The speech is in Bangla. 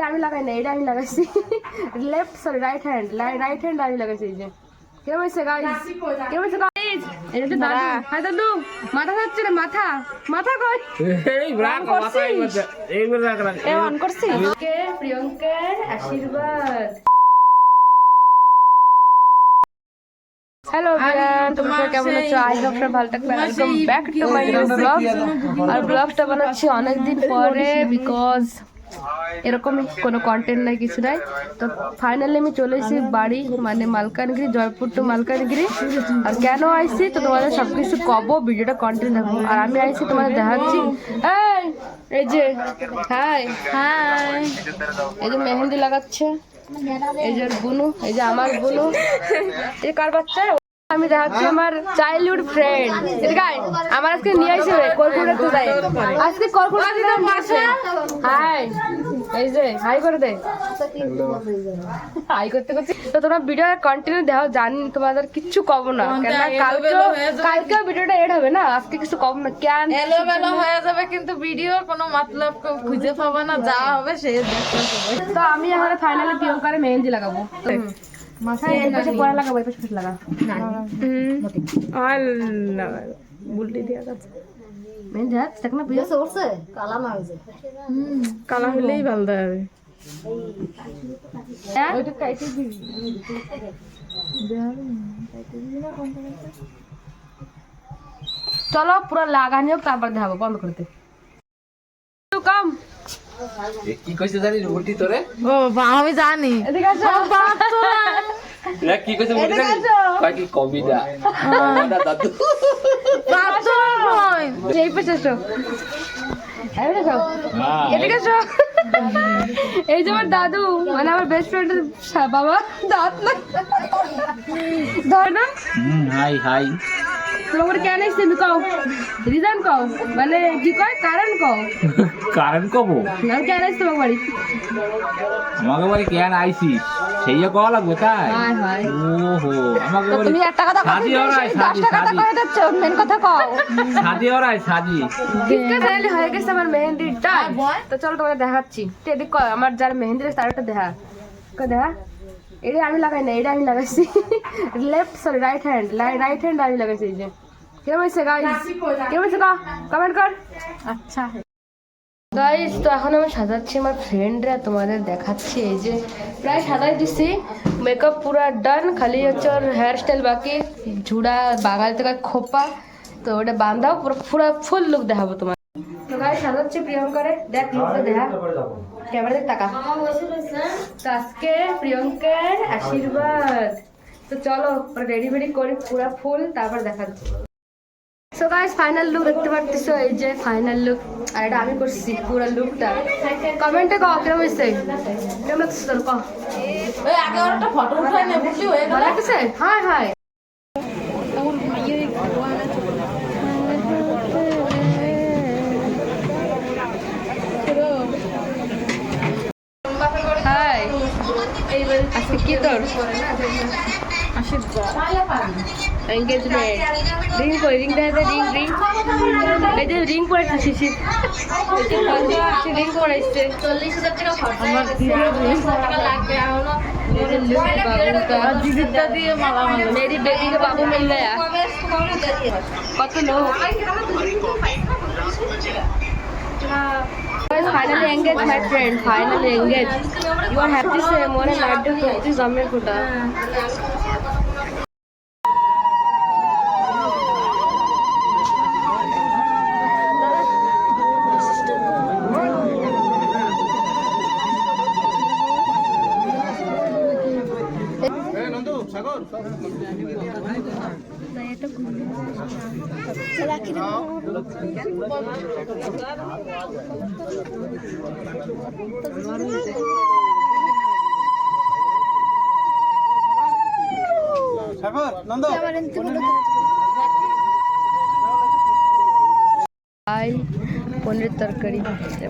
আমি লাগাই না, এটা আমি লাগাইছি লেফট সরি রাইট হ্যান্ড আমি লাগাইছি। এই যে কেমন হয়েছে গাইস, কেমন হয়েছে গাইস? এটা তো দাদু, হাই দাদু, মাথা খাচ্ছে না, মাথা কই এই ব্রাক মাথা এই ব্রাক রাখ এ অন করছি। কে প্রিয়ঙ্কার আশীর্বাদ। হ্যালো তোমরা কেমন আছো? আই হোপ সবাই ভালো থাকবে। Welcome back to my new blog. আর ব্লগটা বানাচ্ছি অনেকদিন পরে, বিকজ এরকমই কোনো কন্টেন্ট নাই, কিছু নাই। তো ফাইনালি আমি চলে এসেছি বাড়ি, মানে মালকানগিরি, জয়পুর টু মালকানগিরি। আর কেন আইসি তো তোমাদের সব কিছু কব, ভিডিওটা কন্টেন্ট দেখো। আর আমি আইসি তোমাদের দেখাচ্ছি। এই যে হাই হাই, এই যে মেহেন্দি লাগাচ্ছে, এই যে বুনু, এই যে আমার বুনু, এই কার বাচ্চা আমি দেখাচ্ছি আমার চাইল্ডহুড ফ্রেন্ড। এদিকে আমার আজকে নিয়ে আসবে কর্কুড়ে তো যায়, আজকে কর্কুড়ে দিতে মারছে। হাই, এই যে হাই করে দে, হাই করতে করতে। তো তোমরা ভিডিও কন্টিনিউ দাও, জানি তোমাদের কিচ্ছু কব না, কেন কালকে ভিডিওটা এড হবে না, আজকে কিছু কব না, কেন এলোমেলো হয়ে যাবে, কিন্তু ভিডিও কোনো মতলব খুঁজে পাবো না, যা হবে সে দেখতে হবে। তো আমি এখন ফাইনালি প্রিয়ঙ্কারে মেহেন্দি লাগাবো। মাথায় এই পাশে পরে লাগাবো, এই পাশে লাগাবো না, বুলটি দিয়া যাচ্ছে। মেহেন্দি হাত দেখ না, প্রিয় উঠছে কালা না হয়েছে, কালা হলেই ভালো হবে। ওইটা কাইতে দিবি, চলো পুরো লাগানি হোক, তারপর দেখাবো, বন্ধ করে দে। কাম কি কইছে জানি উল্টি তোরে? ও আমি জানি। এদিকে আসো, এরা কি কইছে উল্টি জানি? কয় কি কবিতা দাদু বাতো নয়, এই পাশে আসো, এদিকে আসো, এদিকে আসো। এই যে আমার দাদু, মানে আমার বেস্ট ফ্রেন্ডের বাবা, দাঁত না ধর না। হাই হাই তোমার কেন এসে তুমি কও, রিজন কও, মানে কি কয় কারণ কও, কারণ কব না কেন এসে তোমার বাড়ি, আমাকে বাড়ি কেন আইছি সেই কল লাগবে তাই। হায় হায়, ওহো আমাকে বাড়ি তুমি একটা কথা কও, সাজি ওরাই, সাজি সাজি কই যাচ্ছ, মেন কথা কও। সাজি ওরাই, সাজি কিসকা তাহলে হয়ে গেছে আমার মেহেন্দির টাইম। তো চলো তোমাদের দেখাচ্ছি। তো এদিক কয় আমার যার মেহেন্দির তারটা দেখা, কই দেখা। এটা আমি লাগাই না, এটা আমি লাগাইছি লেফট সরি রাইট হ্যান্ড আমি লাগাইছি। এই যে কেমন হয়েছে গাইস, কেমন হয়েছে কমেন্ট কর। আচ্ছা গাইস, তো এখন আমি সাজাচ্ছি আমার ফ্রেন্ডরা, তোমাদের দেখাচ্ছি। এই যে প্রায় সাজাই দিচ্ছি, মেকআপ পুরা ডান, খালি হচ্ছে ওর হেয়ার স্টাইল বাকি, ঝুড়া বাগাল থেকে খোপা, তো ওটা বাঁধাও, পুরো ফুল লুক দেখাবো তোমার। তো গাইস সাজাচ্ছি প্রিয়ঙ্কারে, দেখ লুকটা দেখা, ক্যামেরা দেখ টাকা। তো আজকে প্রিয়ঙ্কার আশীর্বাদ। তো চলো রেডি বেডি করি পুরা ফুল, তারপর দেখাচ্ছি। সো গাইস ফাইনাল লুক দেখতে পাচ্ছ, এই যে ফাইনাল লুক, আর এটা আমি করছি পুরো লুকটা। কমেন্টে কও কেমন হয়েছে, কেমন লাগছে তোর, কও। ওই আগে ওর একটা ফটো উঠাই নে, বুঝলি হয়ে ভালো লাগছে? Hi hi, hi. আজকে কি তোর এঙ্গেজমেন্ট, রিং কই, রিং দেখা যায়, রিং এই যে রিং পড়েছে, শিশির রিং পড়াইছে 40,000 টাকা খরচা, আমার টাকা লাগবে। আর দিদিটা দিয়ে মালা মালা मेरी बेबी का बाबू मिल गया, কত লোক। Finally engaged my friend, finally engaged. You are happy to say more than to this Zamir Kuta. পনির তরকারি খাচ্ছি।